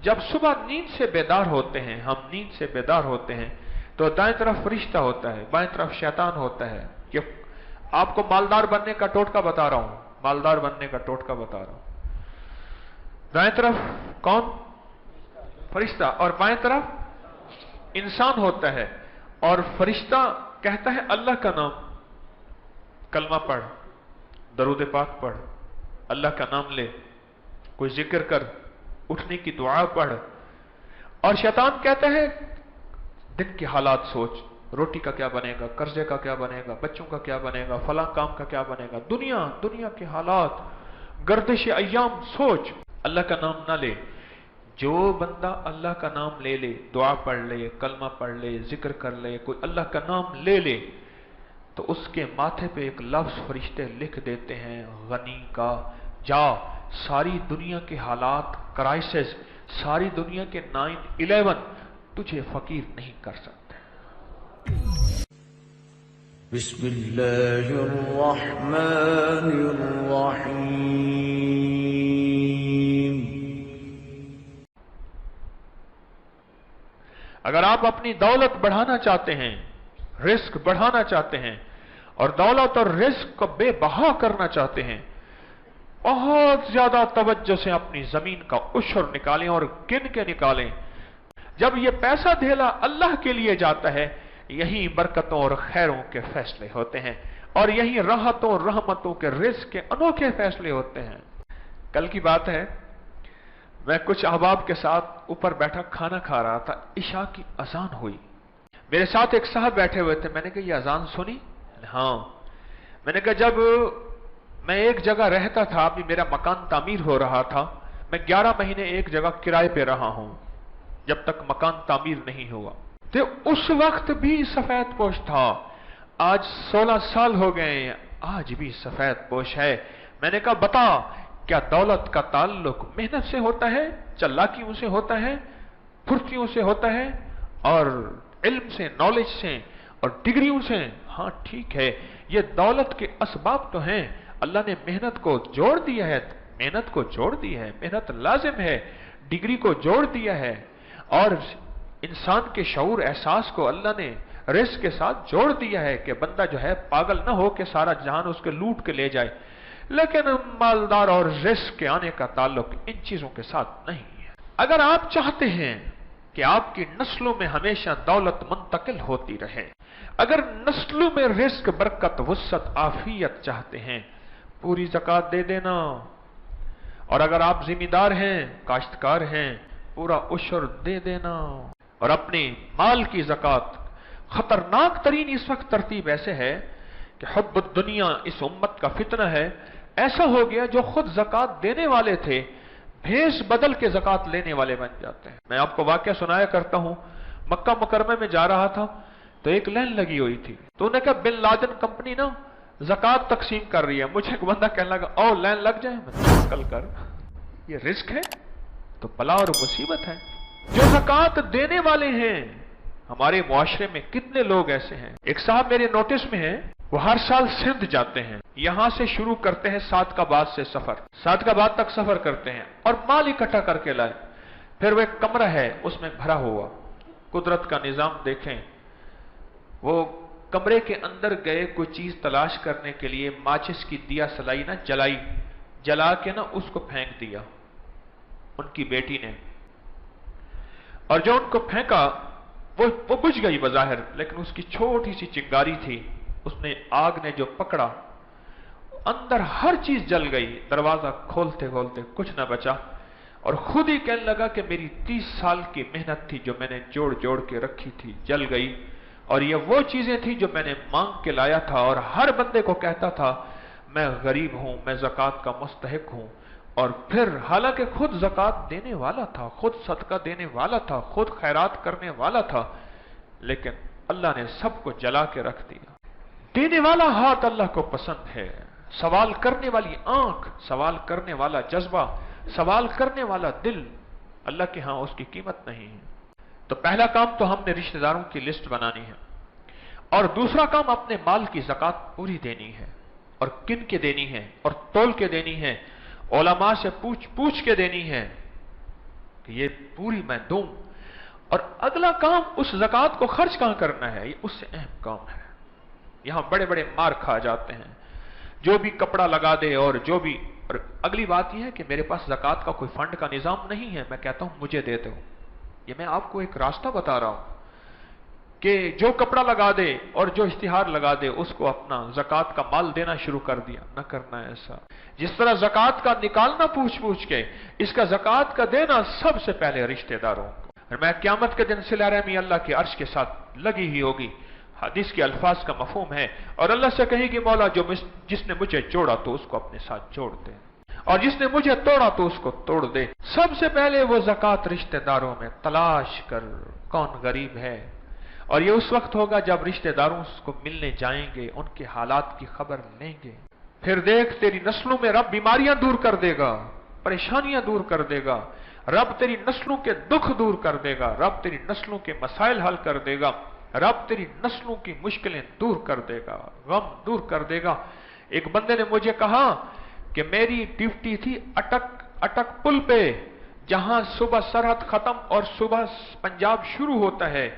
जब सुबह नींद से बेदार होते हैं, हम नींद से बेदार होते हैं, तो दाएं तरफ फरिश्ता होता है, बाएं तरफ शैतान होता है। कि आपको मालदार बनने का टोटका बता रहा हूं, मालदार बनने का टोटका बता रहा हूं। दाएं तरफ कौन? फरिश्ता। और बाएं तरफ इंसान होता है। और फरिश्ता कहता है अल्लाह का नाम, कलमा पढ़, दरूद पाक पढ़, अल्लाह का नाम ले, कोई जिक्र कर, उठने की दुआ पढ़। और शैतान कहता है दिन के हालात सोच, रोटी का क्या बनेगा, कर्जे का क्या बनेगा, बच्चों का क्या बनेगा, फला काम का क्या बनेगा, दुनिया के हालात, गर्दिश अय्याम सोच, अल्लाह का नाम ना ले। जो बंदा अल्लाह का नाम ले ले, दुआ पढ़ ले, कलमा पढ़ ले, जिक्र कर ले, कोई अल्लाह का नाम ले ले, तो उसके माथे पे एक लफ्ज फरिश्ते लिख देते हैं, गनी का, जा सारी दुनिया के हालात, क्राइसिस, सारी दुनिया के 9/11 तुझे फकीर नहीं कर सकते। बिस्मिल्लाहिर्रहमानिर्रहीम। अगर आप अपनी दौलत बढ़ाना चाहते हैं, रिस्क बढ़ाना चाहते हैं, और दौलत और रिस्क को बेबहा करना चाहते हैं, बहुत ज्यादा तवज्जो से अपनी जमीन का उशर निकालें और गिन के निकालें। जब ये पैसा धेला अल्लाह के लिए जाता है, यही बरकतों और खैरों के फैसले होते हैं, और यही राहतों रहमतों के रिस्क के अनोखे फैसले होते हैं। कल की बात है, मैं कुछ अहबाब के साथ ऊपर बैठा खाना खा रहा था, इशा की अजान हुई। मेरे साथ एक साहब बैठे हुए थे। मैंने कहा ये अजान सुनी? हाँ। मैंने कहा जब मैं एक जगह रहता था, अभी मेरा मकान तामीर हो रहा था, मैं 11 महीने एक जगह किराए पे रहा हूं जब तक मकान तामीर नहीं हुआ। तो उस वक्त भी सफेद पोश था। आज 16 साल हो गए, आज भी सफेद पोश है। मैंने कहा बता, क्या दौलत का ताल्लुक मेहनत से होता है, चालाकियों से होता है, फुर्तियों से होता है, और इल्म से, नॉलेज से और डिग्रियों से? हाँ ठीक है, ये दौलत के असबाब तो हैं। अल्लाह ने मेहनत को जोड़ दिया है, मेहनत को जोड़ दी है, मेहनत लाजिम है, डिग्री को जोड़ दिया है, और इंसान के शऊर एहसास को अल्लाह ने रिस्क के साथ जोड़ दिया है कि बंदा जो है पागल ना हो कि सारा जहान उसके लूट के ले जाए। लेकिन मालदार और रिस्क के आने का ताल्लुक इन चीजों के साथ नहीं है। अगर आप चाहते हैं कि आपकी नस्लों में हमेशा दौलत मुंतकिल होती रहे, अगर नस्लों में रिस्क, बरकत, वुसअत, आफियत चाहते हैं, पूरी ज़कात दे देना। और अगर आप जिम्मेदार हैं, काश्तकार हैं, पूरा उशर दे देना। और अपने माल की ज़कात, खतरनाक तरीन इस वक्त तरतीब ऐसे है कि हुब्बुद दुनिया इस उम्मत का फितना है। ऐसा हो गया जो खुद ज़कात देने वाले थे, भेष बदल के ज़कात लेने वाले बन जाते हैं। मैं आपको वाकया सुनाया करता हूं। मक्का मुकरमा में जा रहा था तो एक लाइन लगी हुई थी, तो उन्होंने कहा बिन लादेन कंपनी ना ज़कात तकसीम कर रही है। मुझे एक बंदा कहने लगा ओ लाइन लग जाए। मैं कल कर, ये रिस्क है तो बला और मुसीबत है। जो ज़कात देने वाले हैं, हमारे मुआशरे में कितने लोग ऐसे हैं। एक साहब मेरे नोटिस में है, वो हर साल सिंध जाते हैं, यहां से शुरू करते हैं सादकाबाद से सफर, सादकाबाद तक सफर करते हैं और माल इकट्ठा करके लाए। फिर वो एक कमरा है उसमें भरा हुआ, कुदरत का निजाम देखें। वो कमरे के अंदर गए, कोई चीज तलाश करने के लिए, माचिस की दिया सलाई ना जलाई, जला के ना उसको फेंक दिया उनकी बेटी ने। और जो उनको फेंका वो बुझ गई बज़ाहिर, लेकिन उसकी छोटी सी चिंगारी थी, उसने आग ने जो पकड़ा, अंदर हर चीज जल गई। दरवाजा खोलते खोलते कुछ ना बचा, और खुद ही कहने लगा कि मेरी 30 साल की मेहनत थी जो मैंने जोड़ जोड़ के रखी थी, जल गई। और ये वो चीजें थी जो मैंने मांग के लाया था, और हर बंदे को कहता था मैं गरीब हूं, मैं ज़कात का मुस्तहिक हूं। और फिर हालांकि खुद ज़कात देने वाला था, खुद सदका देने वाला था, खुद खैरात करने वाला था, लेकिन अल्लाह ने सबको जला के रख दिया। देने वाला हाथ अल्लाह को पसंद है, सवाल करने वाली आंख, सवाल करने वाला जज्बा, सवाल करने वाला दिल, अल्लाह के यहां उसकी कीमत नहीं है। तो पहला काम तो हमने रिश्तेदारों की लिस्ट बनानी है, और दूसरा काम अपने माल की ज़कात पूरी देनी है, और किन के देनी है, और तोल के देनी है, उलमा से पूछ पूछ के देनी है। कि ये पूरी मैं दूं। और अगला काम उस ज़कात को खर्च कहां करना है, ये उससे अहम काम है। यहां बड़े बड़े मार खा जाते हैं, जो भी कपड़ा लगा दे और जो भी। और अगली बात यह है कि मेरे पास ज़कात का कोई फंड का निजाम नहीं है, मैं कहता हूं मुझे दे दो। ये मैं आपको एक रास्ता बता रहा हूं कि जो कपड़ा लगा दे और जो इश्तिहार लगा दे उसको अपना ज़कात का माल देना शुरू कर दिया। न करना है ऐसा। जिस तरह ज़कात का निकालना पूछ पूछ के, इसका ज़कात का देना सबसे पहले रिश्तेदारों को। और मैं क़यामत के दिन सिला रहमी अल्लाह के अर्श के साथ लगी ही होगी। हदीस के अल्फाज का मफहूम है, और अल्लाह से कहेगी मौला जिसने मुझे जोड़ा तो उसको अपने साथ जोड़ दे, और जिसने मुझे तोड़ा तो उसको तोड़ दे। सबसे पहले वो ज़कात रिश्तेदारों में तलाश कर कौन गरीब है। और ये उस वक्त होगा जब रिश्तेदारों उसको मिलने जाएंगे, उनके हालात की खबर लेंगे। फिर देख तेरी नस्लों में रब बीमारियां दूर कर देगा, परेशानियां दूर कर देगा, रब तेरी नस्लों के दुख दूर कर देगा, रब तेरी नस्लों के मसाइल हल कर देगा, रब तेरी नस्लों की मुश्किलें दूर कर देगा, गम दूर कर देगा। एक बंदे ने मुझे कहा कि मेरी ड्यूटी थी अटक पुल पे, जहां सुबह सरहद खत्म और सुबह पंजाब शुरू होता है।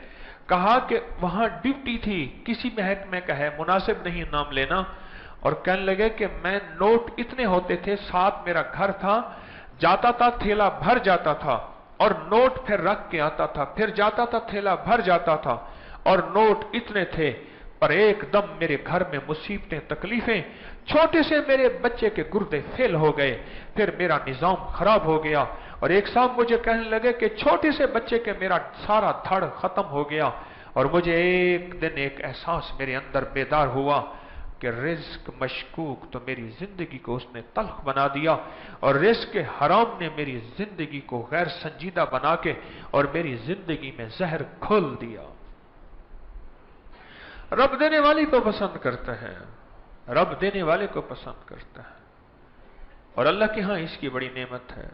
कहा कि वहां ड्यूटी थी, किसी महकमे का है, मुनासिब नहीं नाम लेना। और कहने लगे कि मैं नोट इतने होते थे, साथ मेरा घर था, जाता था थैला भर जाता था, और नोट फिर रख के आता था, फिर जाता था थैला भर जाता था, और नोट इतने थे। पर एकदम मेरे घर में मुसीबतें तकलीफें, छोटे से मेरे बच्चे के गुर्दे फेल हो गए, फिर मेरा निजाम खराब हो गया। और एक साहब मुझे कहने लगे कि छोटे से बच्चे के मेरा सारा धड़ खत्म हो गया। और मुझे एक दिन एक एहसास मेरे अंदर बेदार हुआ कि रिज्क मशकूक तो मेरी जिंदगी को उसने तल्ख बना दिया, और रिज्क के हराम ने मेरी जिंदगी को गैर संजीदा बना के और मेरी जिंदगी में जहर घोल दिया। रब देने वाले को पसंद करता है, रब देने वाले को पसंद करता है, और अल्लाह के यहां इसकी बड़ी नेमत है।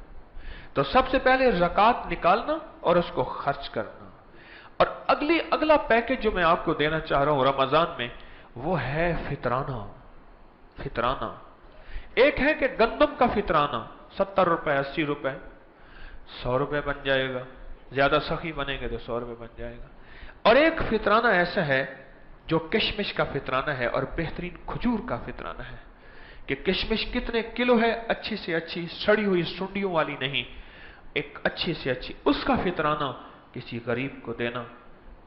तो सबसे पहले ज़कात निकालना और उसको खर्च करना। और अगला पैकेज जो मैं आपको देना चाह रहा हूं रमजान में, वो है फितराना। फितराना एक है कि गंदम का फितराना 70 रुपए 80 रुपए 100 रुपए बन जाएगा, ज्यादा सखी बनेंगे तो 100 रुपए बन जाएगा। और एक फितराना ऐसा है जो किशमिश का फितराना है, और बेहतरीन खजूर का फितराना है कि किशमिश कितने किलो है, अच्छी से अच्छी सड़ी हुई सुंडियों वाली नहीं, एक अच्छी से अच्छी, उसका फितराना किसी गरीब को देना।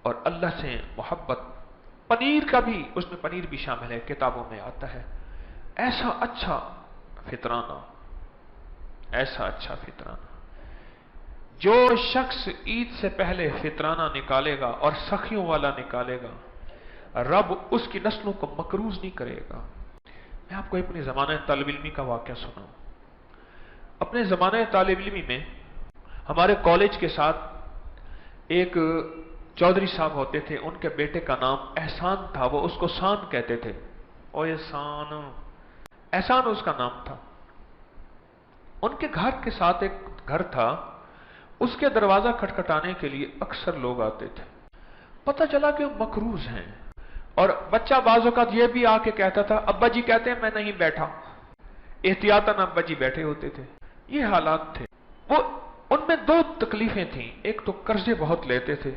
और अल्लाह से मोहब्बत, पनीर का भी, उसमें पनीर भी शामिल है, किताबों में आता है। ऐसा अच्छा फितराना, ऐसा अच्छा फितराना। जो शख्स ईद से पहले फितराना निकालेगा और सखियों वाला निकालेगा, रब उसकी नस्लों को मकरूज नहीं करेगा। मैं आपको अपने जमाने तालिब इल्मी का वाकया सुनाऊं। अपने जमाने तालिब इल्मी में हमारे कॉलेज के साथ एक चौधरी साहब होते थे, उनके बेटे का नाम एहसान था, वो उसको शान कहते थे। ओ एहसान, एहसान उसका नाम था। उनके घर के साथ एक घर था, उसके दरवाजा खटखटाने के लिए अक्सर लोग आते थे। पता चला कि वो मकरूज हैं, और बच्चा बाजों का ये भी आके कहता था, अब्बा जी कहते हैं मैं नहीं बैठा। एहतियातन अब्बा जी बैठे होते थे। ये हालात थे। वो उनमें दो तकलीफें थीं, एक तो कर्जे बहुत लेते थे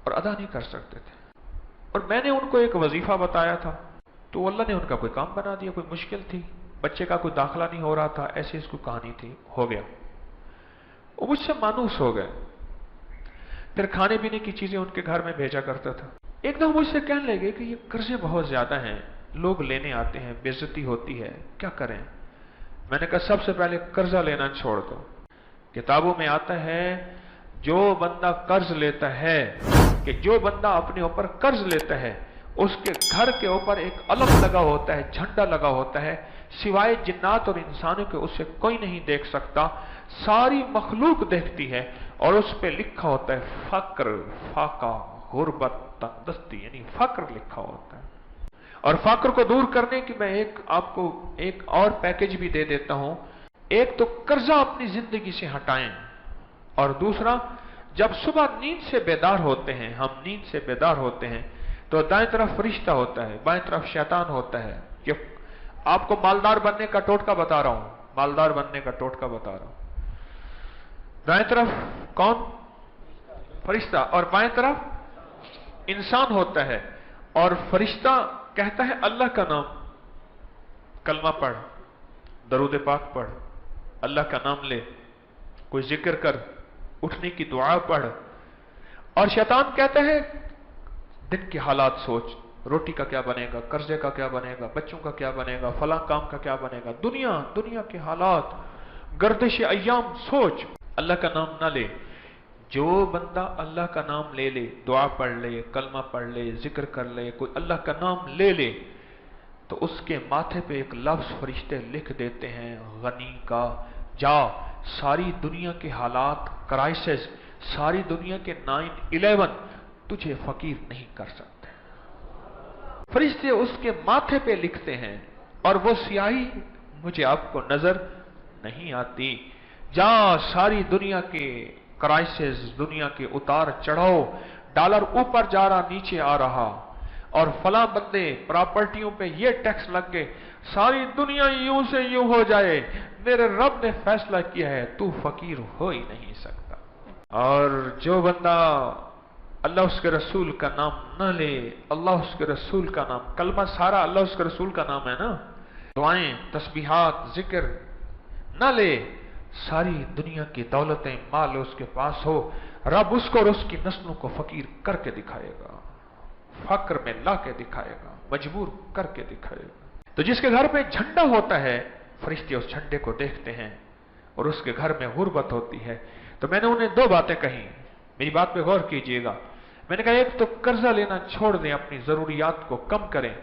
और अदा नहीं कर सकते थे। और मैंने उनको एक वजीफा बताया था, तो अल्लाह ने उनका कोई काम बना दिया। कोई मुश्किल थी, बच्चे का कोई दाखिला नहीं हो रहा था, ऐसी इसको कहानी थी, हो गया। वो मुझसे मानूस हो गए। फिर खाने पीने की चीजें उनके घर में भेजा करता था। एकदम मुझसे कहने लगे कि ये कर्जे बहुत ज्यादा हैं, लोग लेने आते हैं, बेइज्जती होती है, क्या करें। मैंने कहा सबसे पहले कर्जा लेना छोड़ दो। किताबों में आता है जो बंदा कर्ज लेता है, कि जो बंदा अपने ऊपर कर्ज लेता है उसके घर के ऊपर एक अलग लगा होता है, झंडा लगा होता है, सिवाय जिन्नात और इंसानों के उसे कोई नहीं देख सकता, सारी मखलूक देखती है, और उस पर लिखा होता है फक्र, फाका, गुर्बत, तंदस्ती, यानी फक्र लिखा होता है। और फक्र को दूर करने की मैं आपको एक और पैकेज भी दे देता हूं। एक तो कर्जा अपनी जिंदगी से हटाएं, और दूसरा जब सुबह नींद से बेदार होते हैं, हम नींद से बेदार होते हैं, तो दाएं तरफ फरिश्ता होता है, बाएं तरफ शैतान होता है। कि आपको मालदार बनने का टोटका बता रहा हूं, मालदार बनने का टोटका बता रहा हूं। दाएं तरफ कौन? फरिश्ता। और बाएं तरफ इंसान होता है। और फरिश्ता कहता है अल्लाह का नाम, कलमा पढ़, दरूद पाक पढ़, अल्लाह का नाम ले, कोई जिक्र कर, उठने की दुआ पढ़। और शैतान कहता है दिन के हालात सोच, रोटी का क्या बनेगा, कर्जे का क्या बनेगा, बच्चों का क्या बनेगा, फला काम का क्या बनेगा, दुनिया के हालात, गर्दिश अय्याम सोच, अल्लाह का नाम ना ले। जो बंदा अल्लाह का नाम ले ले, दुआ पढ़ ले, कलमा पढ़ ले, जिक्र कर ले, कोई अल्लाह का नाम ले ले, तो उसके माथे पे एक लफ्ज फरिश्ते लिख देते हैं गनी का, जा सारी दुनिया के हालात, क्राइसिस, सारी दुनिया के 9/11 तुझे फकीर नहीं कर सकते। फरिश्ते उसके माथे पे लिखते हैं और वो स्याही मुझे आपको नजर नहीं आती। जा सारी दुनिया के क्राइसिस, दुनिया के उतार चढ़ाव, डॉलर ऊपर जा रहा नीचे आ रहा, और फला बंदे प्रॉपर्टियों पे ये टैक्स लग गए, सारी दुनिया यूं से यूं हो जाए, मेरे रब ने फैसला किया है तू फकीर हो ही नहीं सकता। और जो बंदा अल्लाह उसके रसूल का नाम न ले, अल्लाह उसके रसूल का नाम, कलमा सारा अल्लाह उसके रसूल का नाम है ना, दुआएं, तस्बीहात, जिक्र न ले, सारी दुनिया की दौलतें, माल उसके पास हो, रब उसको और उसकी नस्लों को फकीर करके दिखाएगा, फक्र में ला के दिखाएगा, मजबूर करके दिखाएगा। तो जिसके घर पे झंडा होता है, फरिश्ते उस झंडे को देखते हैं और उसके घर में गुर्बत होती है। तो मैंने उन्हें 2 बातें कही, मेरी बात पे गौर कीजिएगा। मैंने कहा एक तो कर्जा लेना छोड़ दें, अपनी जरूरियात को कम करें।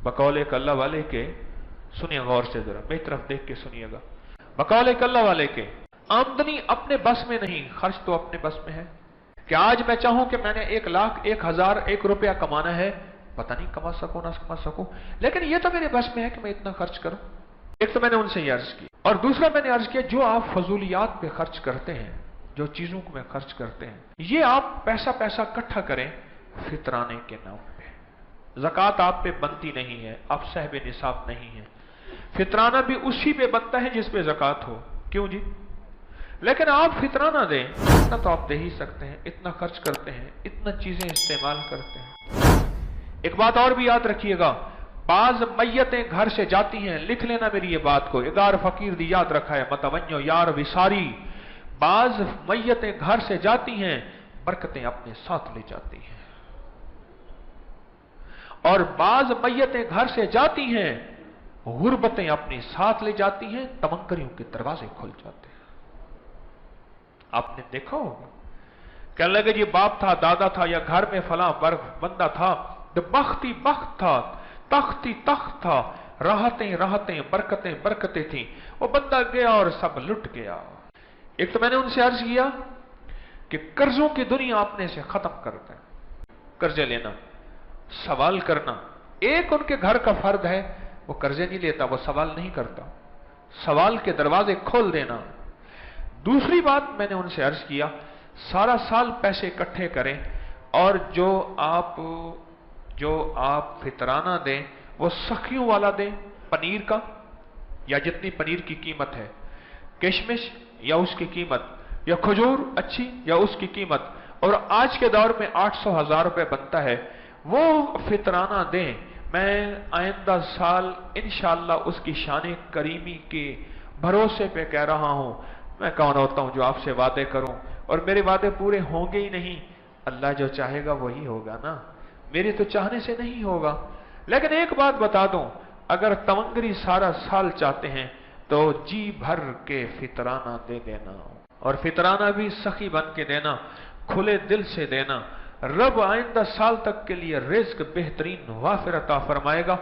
बकौल एक अल्लाह वाले के, सुनिए गौर से जरा, मेरी तरफ देख के सुनिएगा, बकौल एक अल्लाह वाले के आमदनी अपने बस में नहीं, खर्च तो अपने बस में है। कि आज मैं चाहूं कि मैंने 1 लाख 1,000 1 रुपया कमाना है, पता नहीं कमा सकूं ना कमा सकूं, लेकिन ये तो मेरे बस में है कि मैं इतना खर्च करूं। एक तो मैंने उनसे ये अर्ज की, और दूसरा मैंने अर्ज किया जो आप फजूलियात पे खर्च करते हैं, जो चीजों को में खर्च करते हैं, ये आप पैसा इकट्ठा करें फितराने के नाम पे। ज़कात आप पे बनती नहीं है, आप साहिब निसाब नहीं है, फितराना भी उसी पे बनता है जिस पे ज़कात हो। क्यों जी? लेकिन आप फितराना दें, इतना तो आप दे ही सकते हैं, इतना खर्च करते हैं, इतना चीजें इस्तेमाल करते हैं। एक बात और भी याद रखिएगा, बाज मैयतें घर से जाती हैं, लिख लेना मेरी ये बात को, एगार फकीर दी याद रखा है, मतवन्यो यार विसारी। बाज मैयतें घर से जाती हैं, बरकतें अपने साथ ले जाती हैं, और बाज मैयतें घर से जाती हैं, गुर्बतें अपने साथ ले जाती हैं, तमंकरियों के दरवाजे खुल जाते हैं। आपने देखा होगा, कहने लगे जी बाप था, दादा था, या घर में फला बंदा था, तो बख्ती बख्त था, तख्ती तख्त था, राहतें बरकतें थी, वो बंदा गया और सब लुट गया। एक तो मैंने उनसे अर्ज किया कि कर्जों की दुनिया अपने से खत्म कर दें, कर्जे लेना, सवाल करना, एक उनके घर का फर्द है, वो कर्जे नहीं लेता, वो सवाल नहीं करता, सवाल के दरवाजे खोल देना। दूसरी बात मैंने उनसे अर्ज किया, सारा साल पैसे इकट्ठे करें, और जो आप फितराना दें वो सखियों वाला दें, पनीर का, या जितनी पनीर की कीमत है, किशमिश या उसकी कीमत, या खजूर अच्छी या उसकी कीमत, और आज के दौर में 800,000 रुपए बनता है, वो फितराना दें। मैं आइंदा साल इंशाअल्लाह उसकी शान करीमी के भरोसे पे कह रहा हूं, मैं कौन होता हूं जो आपसे वादे करूं, और मेरे वादे पूरे होंगे ही नहीं, अल्लाह जो चाहेगा वही होगा ना, मेरे तो चाहने से नहीं होगा। लेकिन एक बात बता दूं, अगर तमंगरी सारा साल चाहते हैं तो जी भर के फितराना दे देना, और फितराना भी सखी बन के देना, खुले दिल से देना। रब आइंदा साल तक के लिए रिज्क बेहतरीन वाफिर अता फरमाएगा।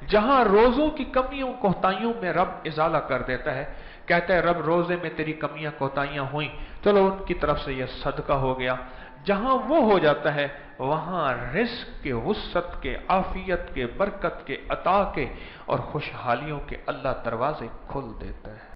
जहां रोजों की कमियों कोताहियों में रब इजाला कर देता है, कहता है रब रोजे में तेरी कमियां कोताहियां हुई, चलो उनकी तरफ से यह सदका हो गया। जहां वो हो जाता है वहां रिज्क के, वुसअत के, आफियत के, बरकत के, अता के और खुशहालियों के अल्लाह दरवाजे खोल देता है।